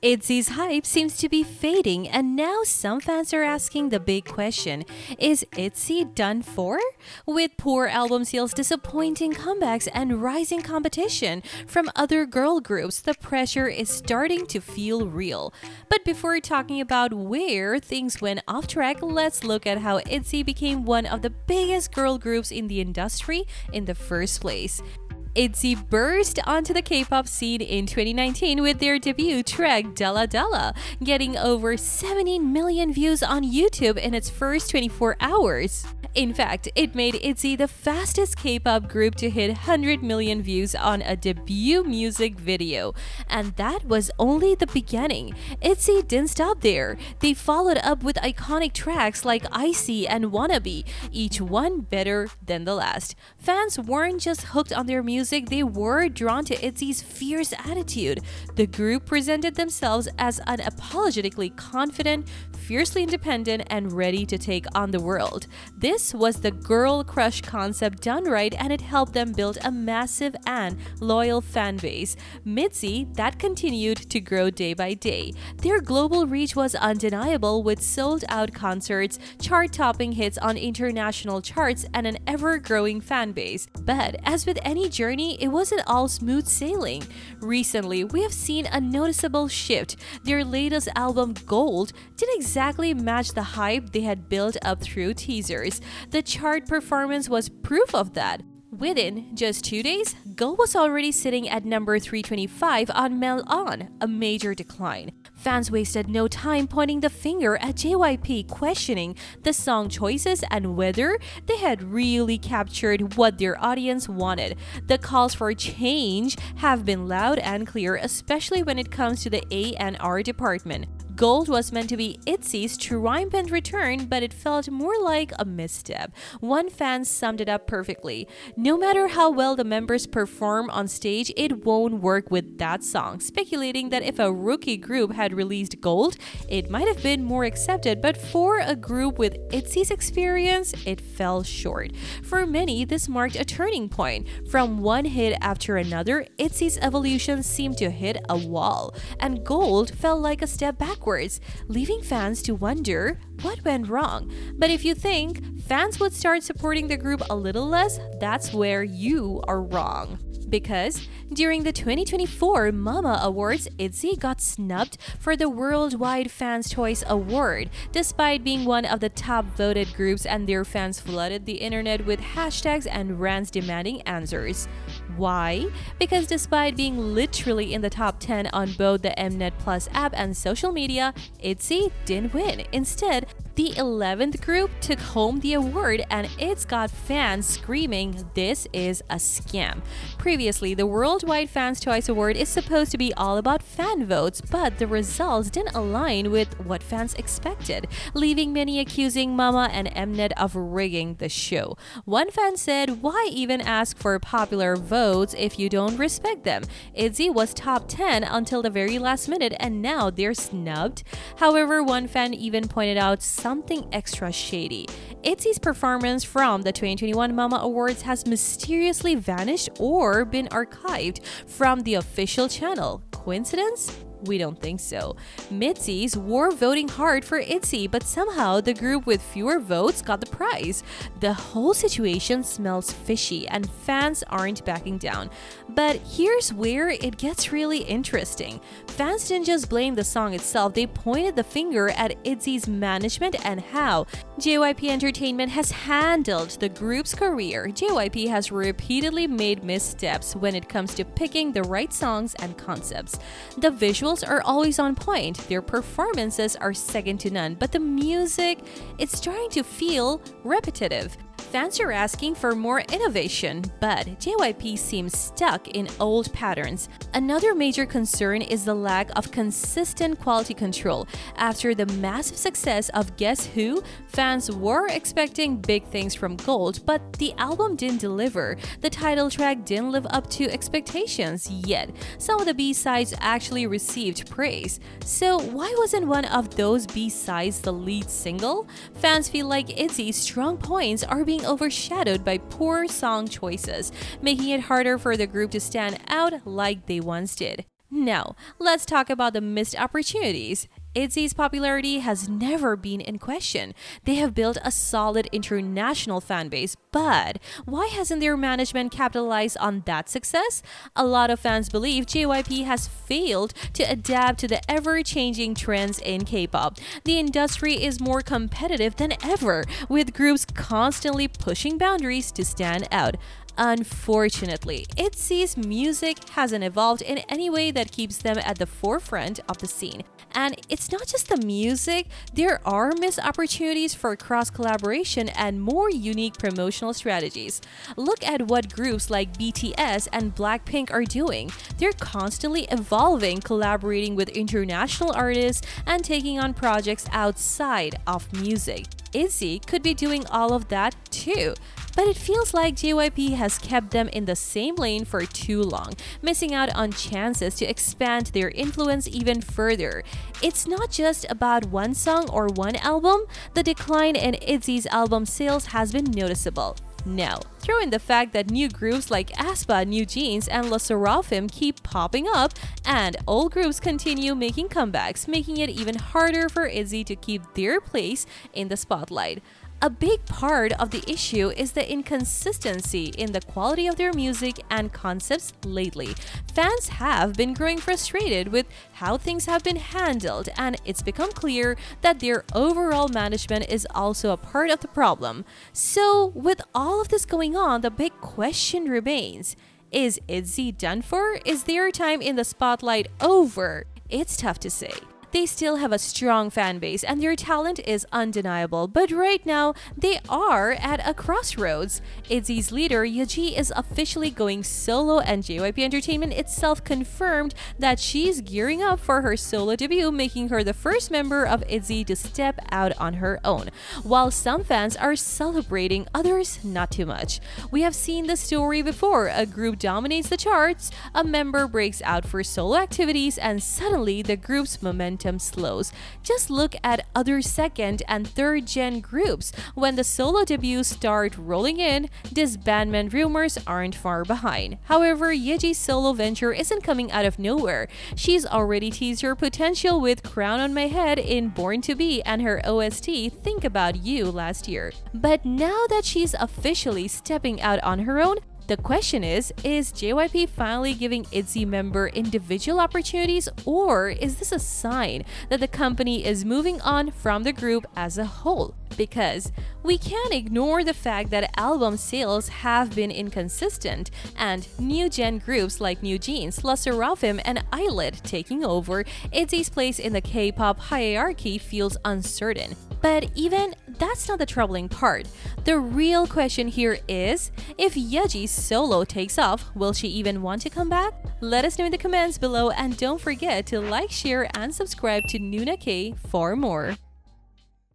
ITZY's hype seems to be fading, and now some fans are asking the big question: is ITZY done for? With poor album sales, disappointing comebacks, and rising competition from other girl groups, the pressure is starting to feel real. But before talking about where things went off track, let's look at how ITZY became one of the biggest girl groups in the industry in the first place. ITZY burst onto the K-pop scene in 2019 with their debut track Dalla Dalla, getting over 17 million views on YouTube in its first 24 hours. In fact, it made ITZY the fastest K-pop group to hit 100 million views on a debut music video. And that was only the beginning. ITZY didn't stop there. They followed up with iconic tracks like ITZY and Wannabe, each one better than the last. Fans weren't just hooked on their music, they were drawn to ITZY's fierce attitude. The group presented themselves as unapologetically confident, fiercely independent, and ready to take on the world. This was the girl crush concept done right, and it helped them build a massive and loyal fan base. MIDZY that continued to grow day by day. Their global reach was undeniable, with sold-out concerts, chart-topping hits on international charts, and an ever-growing fan base. But as with any journey, it wasn't all smooth sailing. Recently, we have seen a noticeable shift. Their latest album, Gold, didn't exactly match the hype they had built up through teasers. The chart performance was proof of that. Within just 2 days, Gold was already sitting at number 325 on MelOn, a major decline. Fans wasted no time pointing the finger at JYP, questioning the song choices and whether they had really captured what their audience wanted. The calls for change have been loud and clear, especially when it comes to the A&R department. Gold was meant to be ITZY's triumphant return, but it felt more like a misstep. One fan summed it up perfectly: no matter how well the members perform on stage, it won't work with that song, speculating that if a rookie group had released Gold, it might have been more accepted, but for a group with ITZY's experience, it fell short. For many, this marked a turning point. From one hit after another, ITZY's evolution seemed to hit a wall, and Gold felt like a step backwards, leaving fans to wonder what went wrong. But if you think fans would start supporting the group a little less, that's where you are wrong. Because during the 2024 Mama Awards, ITZY got snubbed for the Worldwide Fans' Choice Award, despite being one of the top voted groups, and their fans flooded the internet with hashtags and rants demanding answers. Why? Because despite being literally in the top 10 on both the Mnet Plus app and social media, ITZY didn't win. Instead, the 11th group took home the award, and it's got fans screaming, "This is a scam." Previously, the Worldwide Fans' Choice Award is supposed to be all about fan votes, but the results didn't align with what fans expected, leaving many accusing Mama and Mnet of rigging the show. One fan said, "Why even ask for popular votes if you don't respect them? ITZY was top 10 until the very last minute, and now they're snubbed." However, one fan even pointed out something extra shady. ITZY's performance from the 2021 Mama Awards has mysteriously vanished or been archived from the official channel. Coincidence? We don't think so. MIDZYs were voting hard for ITZY, but somehow the group with fewer votes got the prize. The whole situation smells fishy, and fans aren't backing down. But here's where it gets really interesting. Fans didn't just blame the song itself, they pointed the finger at ITZY's management and how JYP Entertainment has handled the group's career. JYP has repeatedly made missteps when it comes to picking the right songs and concepts. The visuals are always on point, their performances are second to none, but the music, it's starting to feel repetitive. Fans are asking for more innovation, but JYP seems stuck in old patterns. Another major concern is the lack of consistent quality control. After the massive success of Guess Who, fans were expecting big things from Gold, but the album didn't deliver. The title track didn't live up to expectations, yet some of the B-sides actually received praise. So why wasn't one of those B-sides the lead single? Fans feel like ITZY's strong points are being overshadowed by poor song choices, making it harder for the group to stand out like they once did. Now, let's talk about the missed opportunities. ITZY's popularity has never been in question. They have built a solid international fan base, but why hasn't their management capitalized on that success? A lot of fans believe JYP has failed to adapt to the ever-changing trends in K-pop. The industry is more competitive than ever, with groups constantly pushing boundaries to stand out. Unfortunately, ITZY's music hasn't evolved in any way that keeps them at the forefront of the scene. And it's not just the music, there are missed opportunities for cross-collaboration and more unique promotional strategies. Look at what groups like BTS and Blackpink are doing. They're constantly evolving, collaborating with international artists, and taking on projects outside of music. ITZY could be doing all of that too. But it feels like JYP has kept them in the same lane for too long, missing out on chances to expand their influence even further. It's not just about one song or one album. The decline in ITZY's album sales has been noticeable. Now, throw in the fact that new groups like aespa, NewJeans, and SSERAFIM keep popping up, and old groups continue making comebacks, making it even harder for ITZY to keep their place in the spotlight. A big part of the issue is the inconsistency in the quality of their music and concepts lately. Fans have been growing frustrated with how things have been handled, and it's become clear that their overall management is also a part of the problem. So, with all of this going on, the big question remains: is ITZY done for? Is their time in the spotlight over? It's tough to say. They still have a strong fan base and their talent is undeniable, but right now they are at a crossroads. ITZY's leader Yeji is officially going solo, and JYP Entertainment itself confirmed that she's gearing up for her solo debut, making her the first member of ITZY to step out on her own. While some fans are celebrating, others not too much. We have seen the story before. A group dominates the charts, a member breaks out for solo activities, and suddenly the group's momentum slows. Just look at other second and third gen groups. When the solo debuts start rolling in, disbandment rumors aren't far behind. However, Yeji's solo venture isn't coming out of nowhere. She's already teased her potential with Crown on My Head in Born to Be and her OST Think About You last year. But now that she's officially stepping out on her own, the question is JYP finally giving ITZY member individual opportunities, or is this a sign that the company is moving on from the group as a whole? Because we can't ignore the fact that album sales have been inconsistent, and new-gen groups like NewJeans, SSERAFIM, and ILIT taking over, ITZY's place in the K-pop hierarchy feels uncertain. But even that's not the troubling part. The real question here is, if Yeji's solo takes off, will she even want to come back? Let us know in the comments below, and don't forget to like, share, and subscribe to NOONA-K for more.